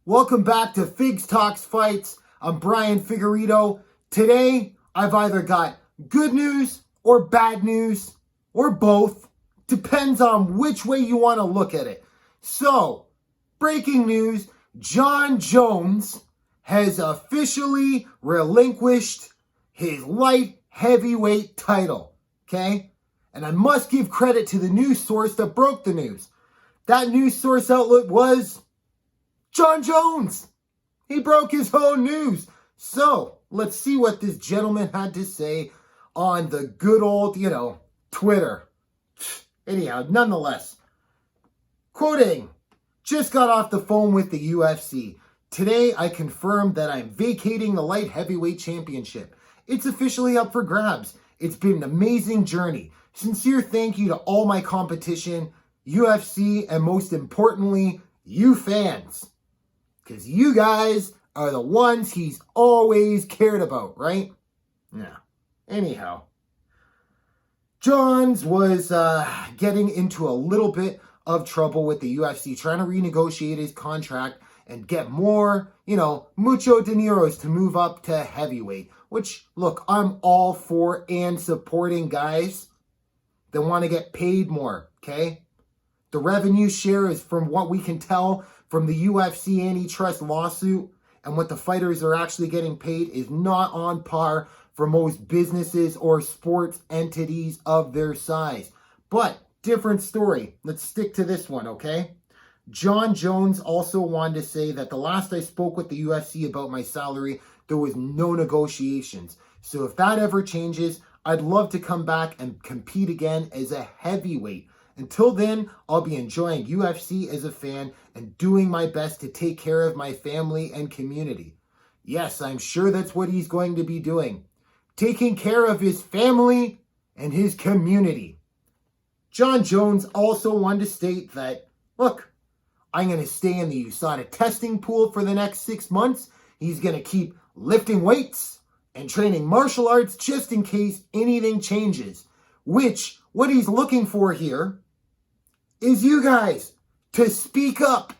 Welcome back to Figs Talks Fights. I'm Brian Figueredo. Today, I've either got good news or bad news or both. Depends on which way you want to look at it. So, breaking news, Jon Jones has officially relinquished his light heavyweight title. Okay? And I must give credit to the news source that broke the news. That news source outlet was Jon Jones. He broke his own news. So, let's see what this gentleman had to say on the good old, Twitter. Anyhow, nonetheless, quoting, just got off the phone with the UFC. Today, I confirmed that I'm vacating the light heavyweight championship. It's officially up for grabs. It's been an amazing journey. Sincere thank you to all my competition, UFC, and most importantly, you fans. Because you guys are the ones he's always cared about, right? Yeah. Anyhow, Johns was getting into a little bit of trouble with the UFC, trying to renegotiate his contract and get more, mucho dineros to move up to heavyweight. Which, look, I'm all for and supporting guys that want to get paid more, okay? The revenue share is, from what we can tell from the UFC antitrust lawsuit and what the fighters are actually getting paid, is not on par for most businesses or sports entities of their size. But, different story. Let's stick to this one, okay? Jon Jones also wanted to say that the last I spoke with the UFC about my salary, there was no negotiations. So if that ever changes, I'd love to come back and compete again as a heavyweight. Until then, I'll be enjoying UFC as a fan and doing my best to take care of my family and community. Yes, I'm sure that's what he's going to be doing. Taking care of his family and his community. Jon Jones also wanted to state that, look, I'm going to stay in the USADA testing pool for the next 6 months. He's going to keep lifting weights and training martial arts just in case anything changes. Which, what he's looking for here is you guys to speak up,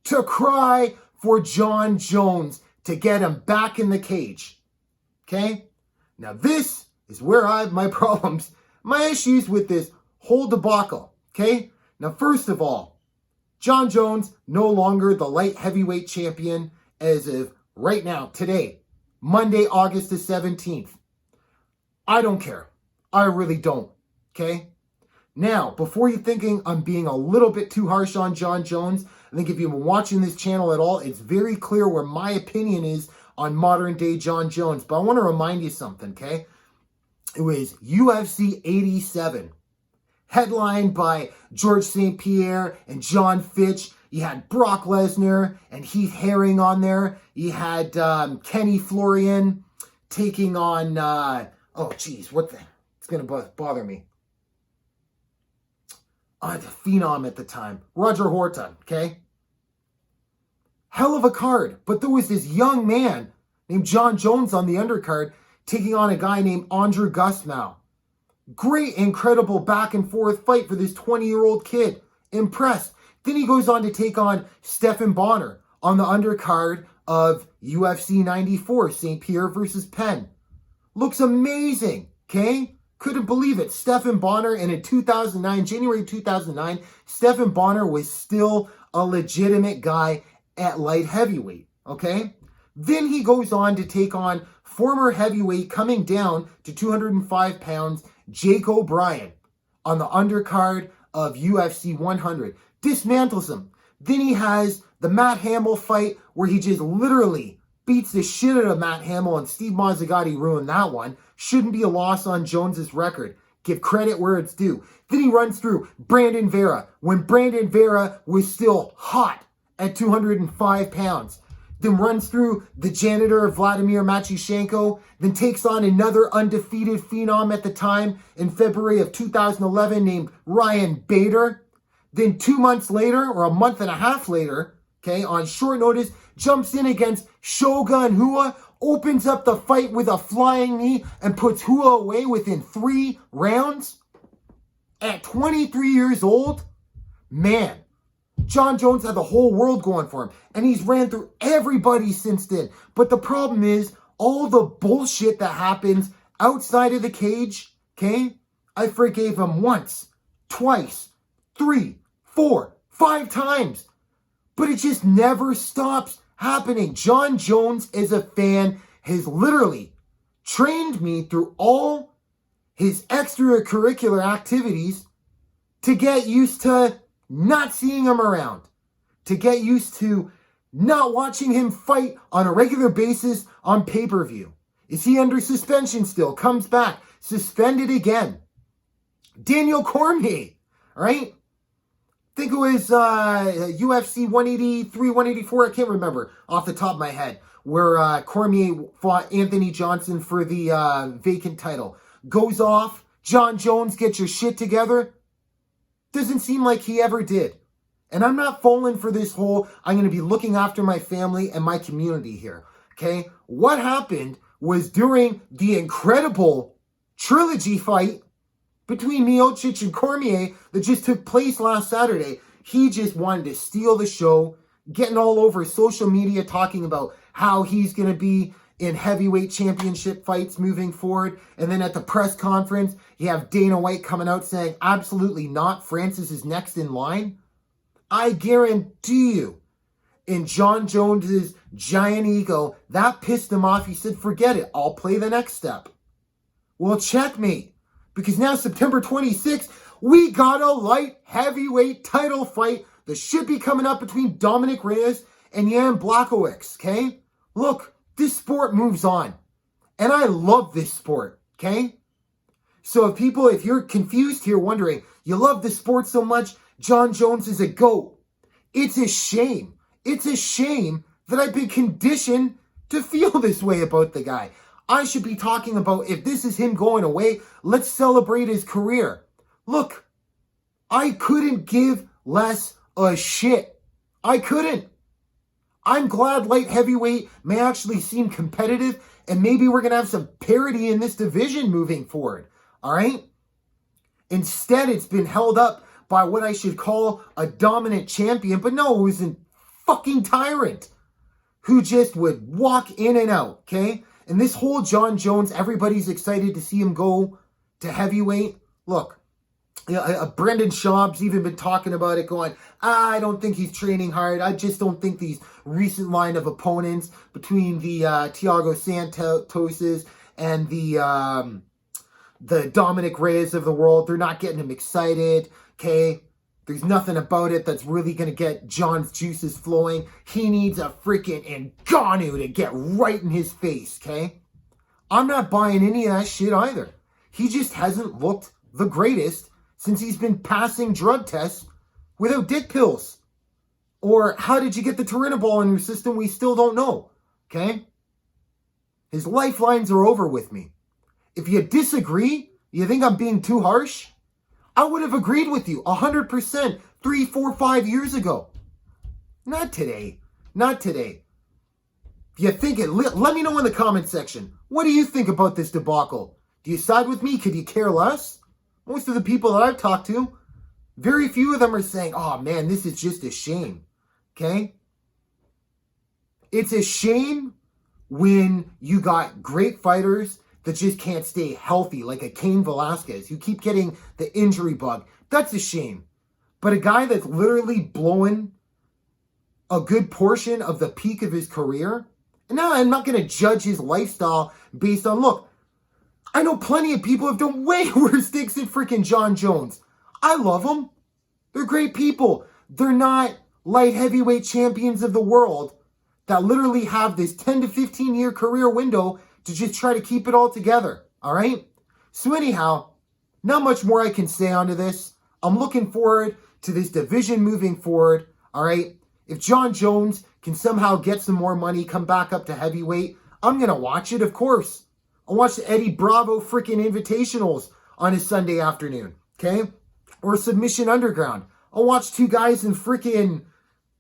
to cry for Jon Jones, to get him back in the cage. Okay? Now this is where I have my problems, my issues with this whole debacle. Okay? Now first of all, Jon Jones no longer the light heavyweight champion as of right now, today, Monday, August the 17th. I don't care. I really don't. Okay? Now, before you're thinking I'm being a little bit too harsh on Jon Jones, I think if you've been watching this channel at all, it's very clear where my opinion is on modern day Jon Jones. But I want to remind you something, okay? It was UFC 87, headlined by George St. Pierre and John Fitch. You had Brock Lesnar and Heath Herring on there. You had Kenny Florian taking on, it's going to bother me. The Phenom at the time, Roger Horton, okay? Hell of a card, but there was this young man named Jon Jones on the undercard taking on a guy named Andrew Gusmao. Great, incredible back and forth fight for this 20-year-old kid. Impressed. Then he goes on to take on Stephan Bonner on the undercard of UFC 94, St. Pierre versus Penn. Looks amazing, okay? Couldn't believe it. Stephan Bonner, and in January 2009, Stephan Bonner was still a legitimate guy at light heavyweight, okay? Then he goes on to take on former heavyweight coming down to 205 pounds, Jake O'Brien, on the undercard of UFC 100. Dismantles him. Then he has the Matt Hamill fight where he just literally beats the shit out of Matt Hamill, and Steve Mazzagatti ruined that one. Shouldn't be a loss on Jones's record. Give credit where it's due. Then he runs through Brandon Vera when Brandon Vera was still hot at 205 pounds. Then runs through the janitor Vladimir Matyushenko. Then takes on another undefeated phenom at the time in February of 2011 named Ryan Bader. Then 2 months later, or a month and a half later, okay, on short notice, jumps in against Shogun Hua, opens up the fight with a flying knee and puts Hua away within 3 rounds. At 23 years old, man, Jon Jones had the whole world going for him, and he's ran through everybody since then. But the problem is, all the bullshit that happens outside of the cage, okay? I forgave him once, twice, 3, 4, 5 times. But it just never stops happening. Jon Jones, as a fan, has literally trained me through all his extracurricular activities to get used to not seeing him around, to get used to not watching him fight on a regular basis on pay-per-view. Is he under suspension still? Comes back, suspended again. Daniel Cormier, right? I think it was UFC 183, 184, I can't remember off the top of my head, where Cormier fought Anthony Johnson for the vacant title. Goes off, Jon Jones, get your shit together. Doesn't seem like he ever did. And I'm not falling for this whole, I'm going to be looking after my family and my community here. Okay? What happened was during the incredible trilogy fight between Miocic and Cormier that just took place last Saturday, he just wanted to steal the show, getting all over social media talking about how he's going to be in heavyweight championship fights moving forward. And then at the press conference, you have Dana White coming out saying, absolutely not, Francis is next in line. I guarantee you, in Jon Jones's giant ego, that pissed him off. He said, forget it, I'll play the next step. Well, checkmate. Because now September 26th, we got a light heavyweight title fight that should be coming up between Dominic Reyes and Jan Blachowicz, okay? Look, this sport moves on. And I love this sport, okay? So if you're confused here wondering, you love this sport so much, Jon Jones is a GOAT. It's a shame. It's a shame that I've been conditioned to feel this way about the guy. I should be talking about, if this is him going away, let's celebrate his career. Look, I couldn't give less a shit. I couldn't. I'm glad light heavyweight may actually seem competitive, and maybe we're going to have some parity in this division moving forward. All right? Instead, it's been held up by what I should call a dominant champion, but no, it was a fucking tyrant who just would walk in and out, okay? And this whole Jon Jones, everybody's excited to see him go to heavyweight. Look, Brendan Schaub's even been talking about it, going, I don't think he's training hard. I just don't think these recent line of opponents between the Thiago Santoses and the Dominic Reyes of the world, they're not getting him excited, okay? There's nothing about it that's really going to get Jon's juices flowing. He needs a freaking Ngannou to get right in his face, okay? I'm not buying any of that shit either. He just hasn't looked the greatest since he's been passing drug tests without dick pills. Or how did you get the Turinabol in your system? We still don't know, okay? His lifelines are over with me. If you disagree, you think I'm being too harsh? I would have agreed with you 100% 3, 4, 5 years ago. Not today. Not today. If you think it, let me know in the comment section. What do you think about this debacle? Do you side with me? Could you care less? Most of the people that I've talked to, very few of them are saying, oh man, this is just a shame. Okay? It's a shame when you got great fighters that just can't stay healthy, like a Cain Velasquez. You keep getting the injury bug. That's a shame. But a guy that's literally blowing a good portion of the peak of his career, and now I'm not going to judge his lifestyle based on, look, I know plenty of people have done way worse things than freaking Jon Jones. I love them. They're great people. They're not light heavyweight champions of the world that literally have this 10 to 15 year career window to just try to keep it all together, all right? So anyhow, not much more I can say onto this. I'm looking forward to this division moving forward, all right? If Jon Jones can somehow get some more money, come back up to heavyweight, I'm going to watch it, of course. I'll watch the Eddie Bravo freaking Invitationals on his Sunday afternoon, okay? Or Submission Underground. I'll watch two guys in freaking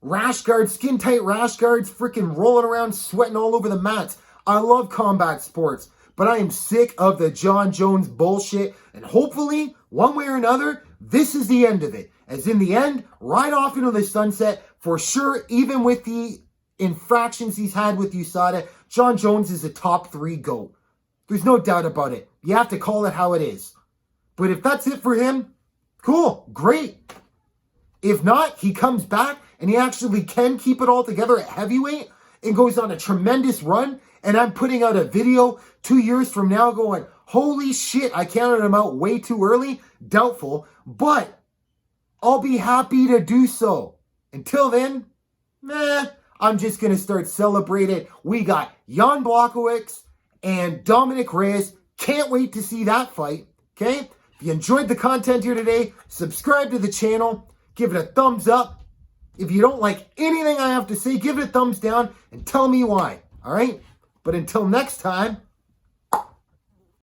rash guards, skin-tight rash guards, freaking rolling around, sweating all over the mats. I love combat sports, but I am sick of the Jon Jones bullshit, and hopefully, one way or another, this is the end of it. as in the end, right off into the sunset, for sure, even with the infractions he's had with USADA, Jon Jones is a top 3 GOAT. There's no doubt about it. You have to call it how it is. But if that's it for him, cool, great. If not, he comes back and he actually can keep it all together at heavyweight and goes on a tremendous run. And I'm putting out a video 2 years from now going, holy shit, I counted him out way too early. Doubtful, but I'll be happy to do so. Until then, I'm just going to start celebrating. We got Jan Blachowicz and Dominic Reyes. Can't wait to see that fight, okay? If you enjoyed the content here today, subscribe to the channel. Give it a thumbs up. If you don't like anything I have to say, give it a thumbs down and tell me why, all right? But until next time,